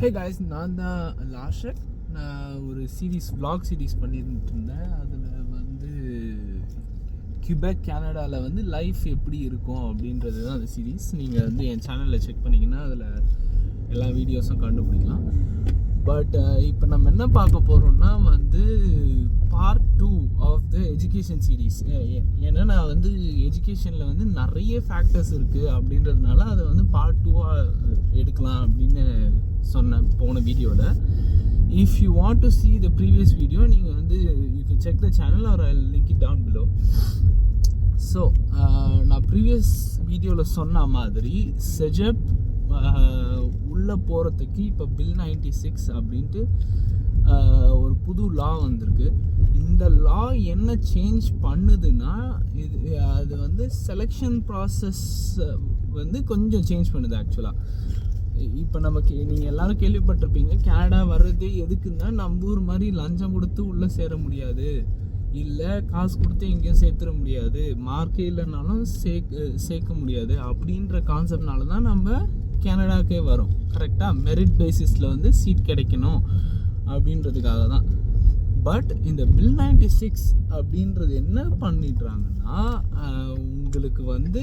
Hey guys, நான் தான் லாஷக். நான் ஒரு vlog சீரீஸ் பண்ணிட்டு இருந்தேன். அதில் வந்து கியூபெக் கனடாவில் வந்து லைஃப் எப்படி இருக்கும் அப்படின்றது தான் அந்த சீரீஸ். நீங்கள் வந்து என் சேனலில் செக் பண்ணிங்கன்னா அதில் எல்லா வீடியோஸும் கண்டுபிடிக்கலாம். பட் இப்போ நம்ம என்ன பார்க்க போகிறோம்னா வந்து part 2 of the education series. ஏன்னா நான் வந்து எஜுகேஷனில் வந்து நிறைய ஃபேக்டர்ஸ் இருக்குது அப்படின்றதுனால அதை வந்து பார்ட் 2ஆக எடுக்கலாம் அப்படின்னு சொன்னேன் போன வீடியோவில். If you want to see the previous video, நீங்கள் வந்து you can check the channel or I'll link it down below. So நான் ப்ரீவியஸ் வீடியோவில் சொன்ன மாதிரி செஜப் உள்ளே போகிறதுக்கு இப்போ பில் 96 அப்படின்ட்டு ஒரு புது லா வந்திருக்கு. இந்த லா என்ன சேஞ்ச் பண்ணுதுன்னா அது வந்து செலெக்ஷன் ப்ராசஸ் வந்து கொஞ்சம் சேஞ்ச் பண்ணுது. ஆக்சுவலாக இப்போ நீங்கள் எல்லோரும் கேள்விப்பட்டிருப்பீங்க, கனடா வர்றதே எதுக்குன்னா நம்ம ஊர் மாதிரி லஞ்சம் கொடுத்து உள்ளே சேர முடியாது, இல்லை காசு கொடுத்து எங்கேயும் சேர்த்துட முடியாது, மார்க்கே இல்லைனாலும் சேர்க்க முடியாது அப்படின்ற கான்செப்ட்னால தான் நம்ம கனடாக்கே வரும். கரெக்டாக மெரிட் பேசிஸில் வந்து சீட் கிடைக்கணும் அப்படின்றதுக்காக தான். பட் இந்த பில் 96 அப்படின்றது என்ன பண்ணிடுறாங்கன்னா, உங்களுக்கு வந்து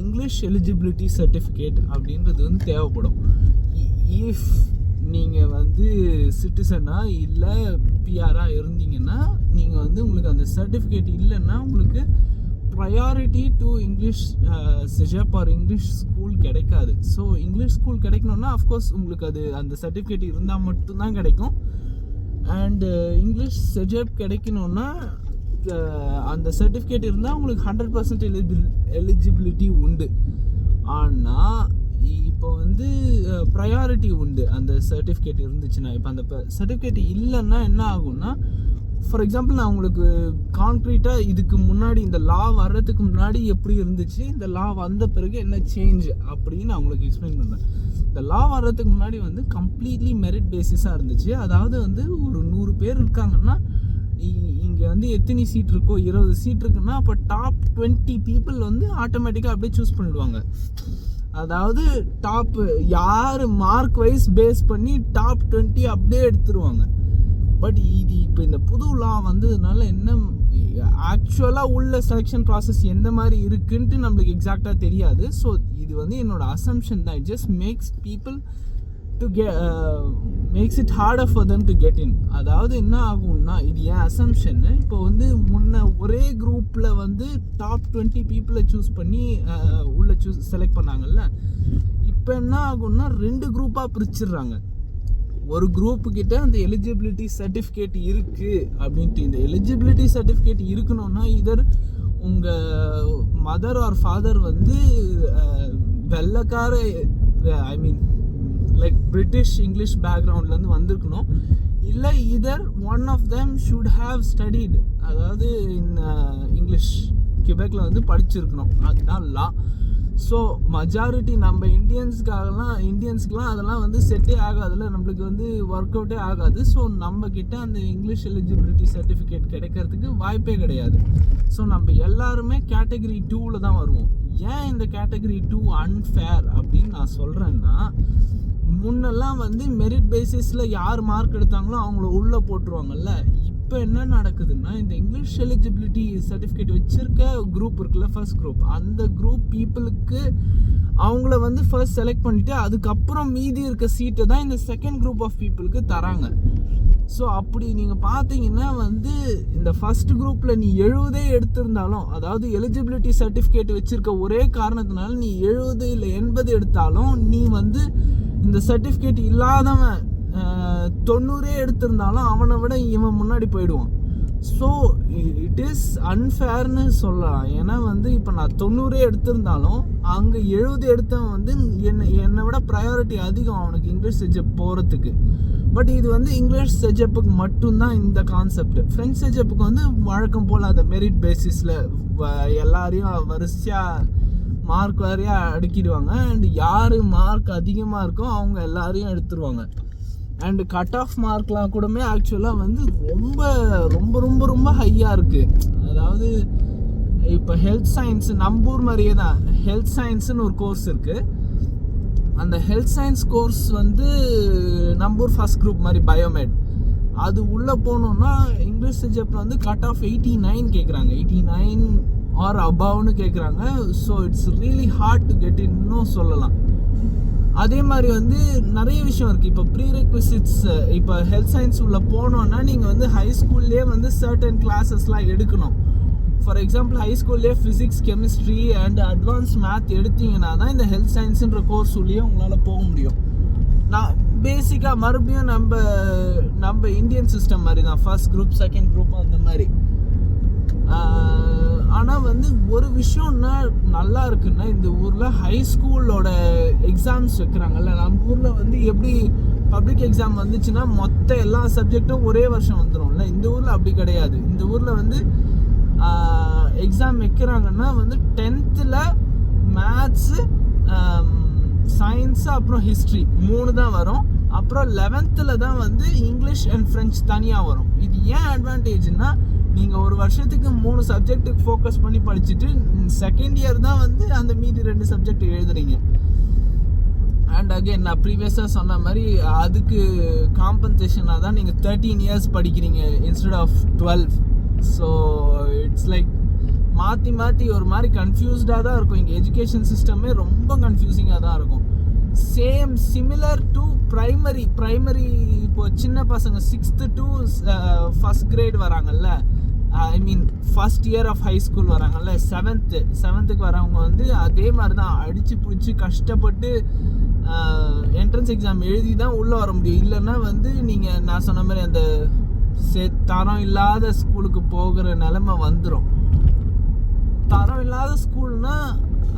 இங்கிலீஷ் எலிஜிபிலிட்டி சர்டிஃபிகேட் அப்படின்றது வந்து தேவைப்படும். இஃப் நீங்கள் வந்து சிட்டிசனாக இல்லை பிஆராக இருந்தீங்கன்னா, நீங்கள் வந்து உங்களுக்கு அந்த சர்டிஃபிகேட் இல்லைன்னா உங்களுக்கு ப்ரையாரிட்டி டு இங்கிலீஷ் செஜப் ஆர் இங்கிலீஷ் ஸ்கூல் கிடைக்காது. ஸோ இங்கிலீஷ் ஸ்கூல் கிடைக்கணுன்னா அஃப்கோர்ஸ் உங்களுக்கு அது அந்த சர்டிஃபிகேட் இருந்தால் மட்டும்தான் கிடைக்கும். அண்டு இங்கிலீஷ் செஜப் கிடைக்கணுன்னா அந்த சர்டிஃபிகேட் இருந்தால் உங்களுக்கு 100% எலிஜிபிலிட்டி உண்டு. ஆனால் இப்போ வந்து ப்ரையாரிட்டி உண்டு அந்த சர்டிஃபிகேட் இருந்துச்சுன்னா. இப்போ அந்த சர்டிஃபிகேட் இல்லைன்னா என்ன ஆகும்னா, ஃபார் எக்ஸாம்பிள் நான் உங்களுக்கு கான்க்ரீட்டாக இதுக்கு முன்னாடி இந்த லா வர்றதுக்கு முன்னாடி எப்படி இருந்துச்சு, இந்த லா வந்த பிறகு என்ன சேஞ்ச் அப்படின்னு நான் உங்களுக்கு எக்ஸ்பிளைன் பண்ணுறேன். இந்த லா வர்றதுக்கு முன்னாடி வந்து கம்ப்ளீட்லி மெரிட் பேசிஸாக இருந்துச்சு. அதாவது வந்து ஒரு 100 பேர் இருக்காங்கன்னா இங்கே வந்து எத்தனை சீட் இருக்கோ, 20 சீட் இருக்குன்னா அப்போ டாப் 20 பீப்புள் வந்து ஆட்டோமேட்டிக்காக அப்படியே சூஸ் பண்ணிடுவாங்க. அதாவது டாப் யார் மார்க் வைஸ் பேஸ் பண்ணி டாப் 20 அப்படியே எடுத்துருவாங்க. பட் இது இப்போ இந்த புது லா வந்ததுனால என்ன ஆக்சுவலாக உள்ள செலெக்ஷன் ப்ராசஸ் எந்த மாதிரி இருக்குன்ட்டு நம்மளுக்கு எக்ஸாக்டாக தெரியாது. ஸோ இது வந்து என்னோட அசம்ஷன் தான். It just makes people to makes it harder for them to get in. அதாவது என்ன ஆகும்னா, இது என் அசம்ஷன்னு, இப்போ வந்து முன்ன ஒரே குரூப்பில் வந்து டாப் 20 பீப்புளை சூஸ் பண்ணி உள்ள செலக்ட் பண்ணாங்கல்ல, இப்போ என்ன ஆகும்னா 2 குரூப்பாக பிரிச்சிடுறாங்க. ஒரு குரூப்பு கிட்ட அந்த எலிஜிபிலிட்டி சர்டிஃபிகேட் இருக்குது அப்படின்ட்டு. இந்த எலிஜிபிலிட்டி சர்டிஃபிகேட் இருக்கணும்னா இதர் உங்கள் மதர் ஆர் ஃபாதர் வந்து வெள்ளைக்கார I mean like British English பேக்ரவுண்ட்லேருந்து வந்திருக்கணும், இல்லை either one of them should have studied, அதாவது இங்கிலீஷ் கியூபெக்கில் வந்து படிச்சிருக்கணும். அதுதான் லா. ஸோ மெஜாரிட்டி நம்ம இந்தியன்ஸ்க்கெலாம் அதெல்லாம் வந்து செட்டே ஆகாதுல்ல, நம்மளுக்கு வந்து ஒர்க் அவுட்டே ஆகாது. ஸோ நம்மக்கிட்ட அந்த இங்கிலீஷ் எலிஜிபிலிட்டி சர்டிஃபிகேட் கிடைக்கிறதுக்கு வாய்ப்பே கிடையாது. ஸோ நம்ம எல்லாருமே கேட்டகரி 2ல் தான் வருவோம். ஏன் இந்த கேட்டகரி 2 அன்ஃபேர் அப்படின்னு நான் சொல்கிறேன்னா, முன்னெல்லாம் வந்து மெரிட் பேசிஸில் யார் மார்க் எடுத்தாங்களோ அவங்கள உள்ளே போட்டுருவாங்கல்ல. இப்போ என்ன நடக்குதுன்னா, இந்த இங்கிலீஷ் எலிஜிபிலிட்டி சர்டிஃபிகேட் வச்சிருக்க குரூப் இருக்குல்ல, ஃபர்ஸ்ட் குரூப், அந்த குரூப் பீப்புளுக்கு அவங்கள வந்து ஃபர்ஸ்ட் செலக்ட் பண்ணிவிட்டு அதுக்கப்புறம் மீதி இருக்க சீட்டை தான் இந்த செகண்ட் குரூப் ஆஃப் பீப்புளுக்கு தராங்க. ஸோ அப்படி நீங்கள் பார்த்தீங்கன்னா வந்து இந்த ஃபர்ஸ்ட் குரூப்பில் நீ 70 எடுத்திருந்தாலும், அதாவது எலிஜிபிலிட்டி சர்டிஃபிகேட் வச்சுருக்க ஒரே காரணத்தினால நீ 70 இல்லை 80 எடுத்தாலும், நீ வந்து இந்த சர்டிஃபிகேட் இல்லாதவன் 90 எடுத்திருந்தாலும் அவனை விட இவன் முன்னாடி போயிடுவான். ஸோ இட் இஸ் அன்ஃபேர்னு சொல்லலாம். ஏன்னா வந்து இப்போ நான் 90 எடுத்திருந்தாலும் அங்கே 70 எடுத்தவன் வந்து என்னை விட ப்ரையாரிட்டி அதிகம் அவனுக்கு இங்கிலீஷ் செஜப் போகிறதுக்கு. பட் இது வந்து இங்கிலீஷ் செஜப்புக்கு மட்டும்தான் இந்த கான்செப்ட். ஃப்ரெஞ்ச் செஜப்புக்கு வந்து வழக்கம் போல் அந்த மெரிட் பேசிஸில் எல்லாரையும் வரிசையாக மார்க் வாரியாக அடுக்கிடுவாங்க. அண்ட் யார் மார்க் அதிகமாக இருக்கோ அவங்க எல்லாரையும் எடுத்துருவாங்க. அண்டு கட் ஆஃப் மார்க்லாம் கூடமே ஆக்சுவலாக வந்து ரொம்ப ரொம்ப ரொம்ப ரொம்ப ஹையாக இருக்குது. அதாவது இப்போ ஹெல்த் சயின்ஸ் நம்பூர் மாதிரியே தான் ஹெல்த் சயின்ஸுன்னு ஒரு கோர்ஸ் இருக்குது. அந்த ஹெல்த் சயின்ஸ் கோர்ஸ் வந்து நம்ம ஊர் ஃபர்ஸ்ட் குரூப் மாதிரி பயோமெட், அது உள்ளே போனோம்னா இங்கிலீஷ் சப்ஜெக்டில் வந்து கட் ஆஃப் 89 கேட்குறாங்க, 89 ஆர் அபவ்னு கேட்குறாங்க. So it's really hard to get இன்னும் சொல்லலாம். அதே மாதிரி வந்து நிறைய விஷயம் இருக்குது. இப்போ ப்ரீரெக்விசிட்ஸ், இப்போ ஹெல்த் சயின்ஸ் உள்ளே போனோன்னா நீங்கள் வந்து ஹை ஸ்கூல்லேயே வந்து சர்டன் கிளாஸஸ்லாம் எடுக்கணும். ஃபார் எக்ஸாம்பிள் ஹை ஸ்கூல்லேயே physics, chemistry and advance math எடுத்தீங்கன்னா தான் இந்த ஹெல்த் சயின்ஸுன்ற கோர்ஸ் உள்ளேயே உங்களால் போக முடியும். நான் பேசிக்காக மறுபடியும் நம்ம இந்தியன் சிஸ்டம் மாதிரி தான், ஃபர்ஸ்ட் குரூப் செகண்ட் குரூப் அந்த மாதிரி. ஆனால் வந்து ஒரு விஷயம்னா நல்லா இருக்குன்னா, இந்த ஊரில் ஹை ஸ்கூலோட எக்ஸாம்ஸ் வைக்கிறாங்கல்ல. நம்ம ஊரில் வந்து எப்படி பப்ளிக் எக்ஸாம் வந்துச்சுன்னா மொத்த எல்லா சப்ஜெக்டும் ஒரே வருஷம் வந்துடும்ல, இந்த ஊரில் அப்படி கிடையாது. இந்த ஊரில் வந்து எக்ஸாம் வைக்கிறாங்கன்னா வந்து 10th மேத்ஸு, சயின்ஸு, அப்புறம் ஹிஸ்ட்ரி 3 தான் வரும். அப்புறம் 11th தான் வந்து இங்கிலீஷ் அண்ட் ஃப்ரெஞ்ச் தனியாக வரும். இது ஏன் அட்வான்டேஜ்னா, நீங்கள் ஒரு வருஷத்துக்கு 3 சப்ஜெக்ட்டுக்கு ஃபோக்கஸ் பண்ணி படிச்சுட்டு செகண்ட் இயர் தான் வந்து அந்த மீதி 2 சப்ஜெக்ட் எழுதுறீங்க. அண்ட் அகெயின் நான் ப்ரீவியஸாக சொன்ன மாதிரி அதுக்கு காம்பன்சேஷனாக தான் நீங்கள் 13 இயர்ஸ் படிக்கிறீங்க instead of 12. So it's like மாற்றி ஒரு மாதிரி கன்ஃபியூஸ்டாக தான் இருக்கும். இங்கே எஜுகேஷன் சிஸ்டமே ரொம்ப கன்ஃபியூசிங்காக தான் இருக்கும். சிமிலர் டு ப்ரைமரி இப்போ சின்ன பசங்க 6th to 1st grade வராங்கல்ல, I mean first year of high school வராங்கல்ல, 7th வரவங்க வந்து அதே மாதிரி தான் அடித்து பிடிச்சி கஷ்டப்பட்டு என்ட்ரன்ஸ் எக்ஸாம் எழுதி தான் உள்ளே வர முடியும். இல்லைன்னா வந்து நீங்கள் நான் சொன்ன மாதிரி அந்த தரம் இல்லாத ஸ்கூலுக்கு போகிற நிலைமை வந்துடும். தரம் இல்லாத ஸ்கூல்னா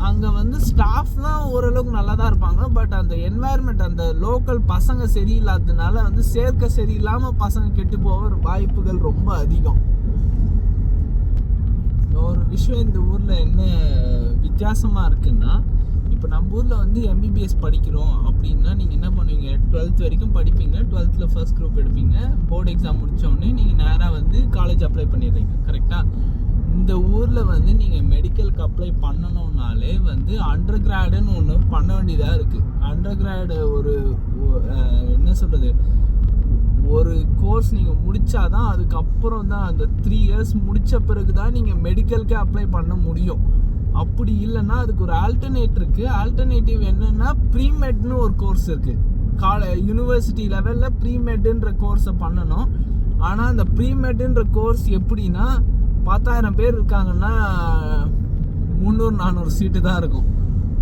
அங்கே வந்து ஸ்டாஃப்லாம் ஓரளவுக்கு நல்லா தான் இருப்பாங்க, பட் அந்த என்வாயர்மெண்ட், அந்த லோக்கல் பசங்க சரியில்லாததுனால வந்து சேர்க்க சரியில்லாமல் பசங்க கெட்டு போக வாய்ப்புகள் ரொம்ப அதிகம். ஒரு விஷயம் இந்த ஊரில் என்ன வித்தியாசமாக இருக்குன்னா, இப்போ நம்ம ஊரில் வந்து MBBS படிக்கிறோம் அப்படின்னா நீங்கள் என்ன பண்ணுவீங்க, 12th வரைக்கும் படிப்பீங்க, 12th ஃபர்ஸ்ட் குரூப் எடுப்பீங்க, போர்டு எக்ஸாம் முடித்தோடனே நீங்கள் நேராக வந்து காலேஜ் அப்ளை பண்ணிடுறீங்க. கரெக்டாக? இந்த ஊரில் வந்து நீங்கள் மெடிக்கலுக்கு அப்ளை பண்ணணுன்னாலே வந்து அண்டர் கிராடுன்னு ஒன்று பண்ண வேண்டியதாக இருக்குது. அண்டர் கிராடு என்ன சொல்கிறது, ஒரு கோர்ஸ் நீங்கள் முடித்தாதான் அதுக்கப்புறம் தான் அந்த 3 years முடித்த பிறகு தான் நீங்கள் மெடிக்கலுக்கே அப்ளை பண்ண முடியும். அப்படி இல்லைன்னா அதுக்கு ஒரு ஆல்டர்னேட்டிவ் என்னென்னா ப்ரீமெட்னு ஒரு கோர்ஸ் இருக்குது. யூனிவர்சிட்டி லெவலில் ப்ரீமெட்ன்ற கோர்ஸை பண்ணணும். ஆனால் அந்த ப்ரீமெட்ன்ற கோர்ஸ் எப்படின்னா 10,000 பேர் இருக்காங்கன்னா 300-400 சீட்டு தான் இருக்கும்.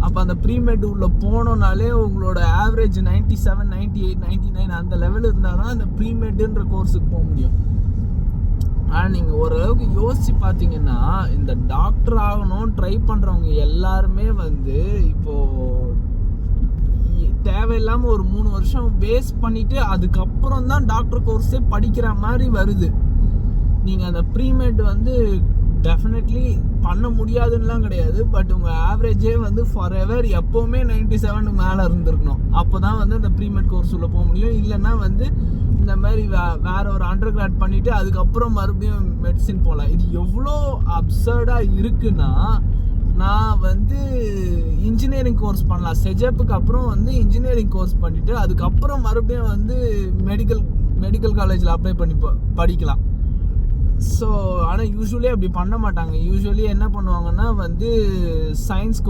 அப்போ அந்த ப்ரீமெட் உள்ள போனோன்னாலே உங்களோட ஆவரேஜ் 97, 98, 99 அந்த லெவல் இருந்தால் தான் அந்த ப்ரீமெட்ன்ற கோர்ஸுக்கு போக முடியும். ஆனால் நீங்கள் ஓரளவுக்கு யோசித்து பார்த்தீங்கன்னா, இந்த டாக்டர் ஆகணும் ட்ரை பண்ணுறவங்க எல்லாருமே வந்து இப்போது தேவையில்லாமல் ஒரு 3 வருஷம் வேஸ்ட் பண்ணிவிட்டு அதுக்கப்புறம் தான் டாக்டர் கோர்ஸே படிக்கிற மாதிரி வருது. நீங்கள் அந்த ப்ரீமெட் வந்து டெஃபினெட்லி பண்ண முடியாதுன்னெலாம் கிடையாது, பட் உங்கள் ஆவரேஜே வந்து ஃபார் எவர் எப்போவுமே 97 மேலே இருந்திருக்கணும். அப்போ தான் வந்து அந்த ப்ரீமெட் கோர்ஸ் உள்ள போக முடியும். இல்லைன்னா வந்து இந்த மாதிரி வேற ஒரு அண்டர் கிராட் பண்ணிவிட்டு அதுக்கப்புறம் மறுபடியும் மெடிசின் போகலாம். இது எவ்வளோ அப்சர்டாக இருக்குன்னா, நான் வந்து இன்ஜினியரிங் கோர்ஸ் பண்ணலாம், செஜப்புக்கு அப்புறம் வந்து இன்ஜினியரிங் கோர்ஸ் பண்ணிவிட்டு அதுக்கப்புறம் மறுபடியும் வந்து மெடிக்கல் காலேஜில் அப்ளை பண்ணி படிக்கலாம். ஸோ ஆனால் யூஸ்வலி அப்படி பண்ண மாட்டாங்க. யூஸ்வலி என்ன பண்ணுவாங்கன்னா வந்து சயின்ஸ் கோர்ஸ்